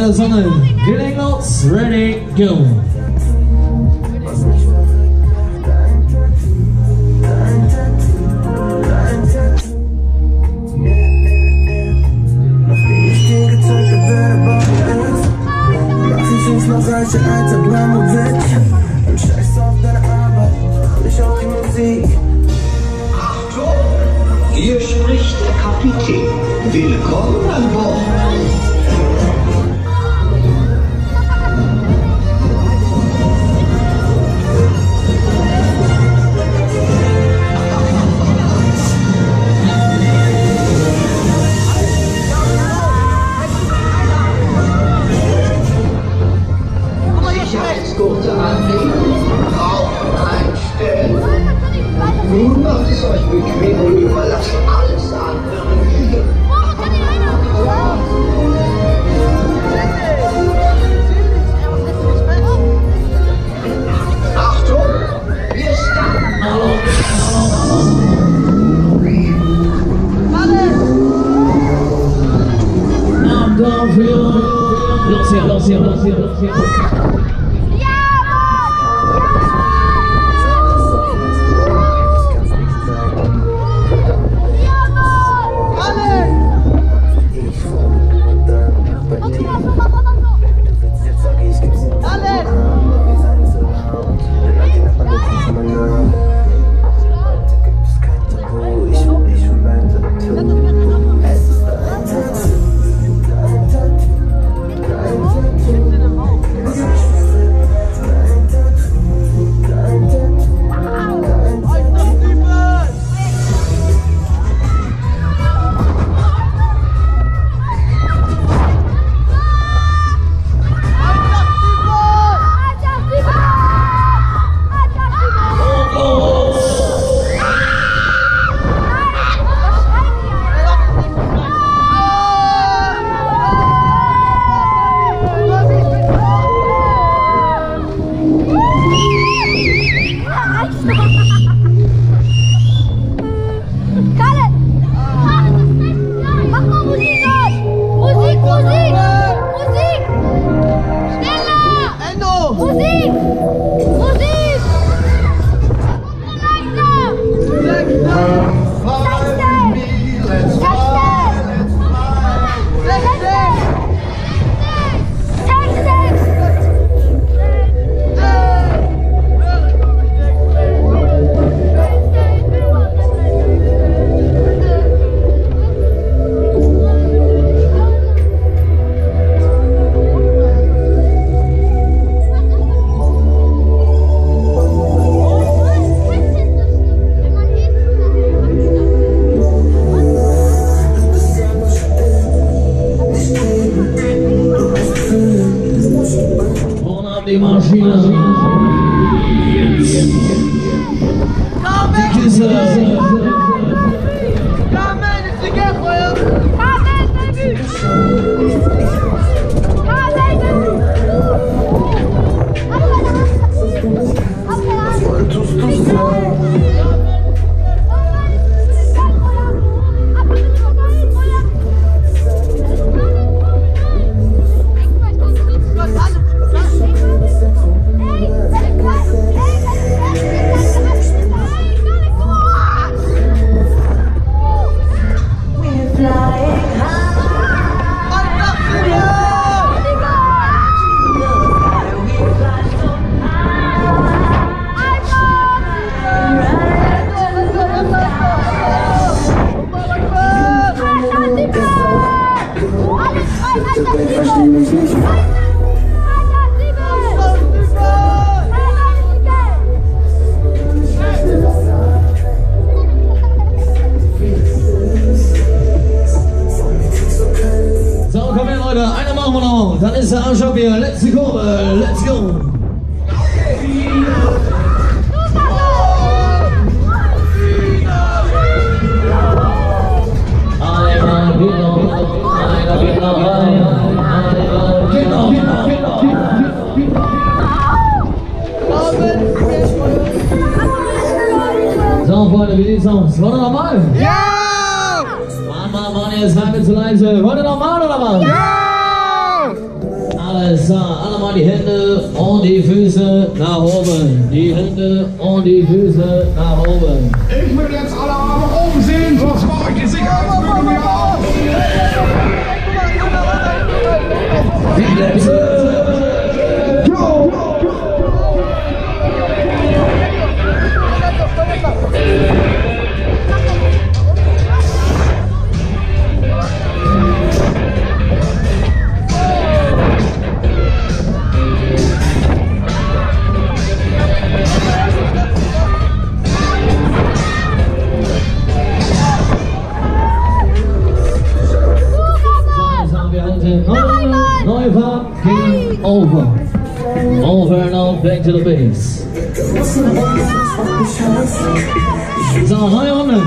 der Sonne. Wir legen los. Ready, go. Noch reiche alter Bramsche und scheiß auf deine Arbeit, ich auf die Musik. Achtung, hier spricht der Kapazität. Willkommen an Bord. Sicherheitsgurte anlegen, Rauchen einstellen. Nun macht es euch bequem und überlasst alles andere mir. Achtung, wir starten. Los hier, los hier, los hier, los hier. Die Maschine. Die Kiste. Dann ist der Arsch hier. Let's go, let's go. So, Freunde, wie sieht's aus? Wollt ihr nochmal? Ja! Mann, jetzt seid ihr zu leise. Wollt ihr nochmal oder was? Ja! Alles klar, alle mal die Hände und die Füße nach oben. Die Hände und die Füße nach oben. Ich will jetzt alle Arme oben sehen, sonst mache ich die Sicherheitsbügel wieder auf. Die Plätze. Go! Neufahrt, Game over. Over and out, back to the base. So, neue Runde.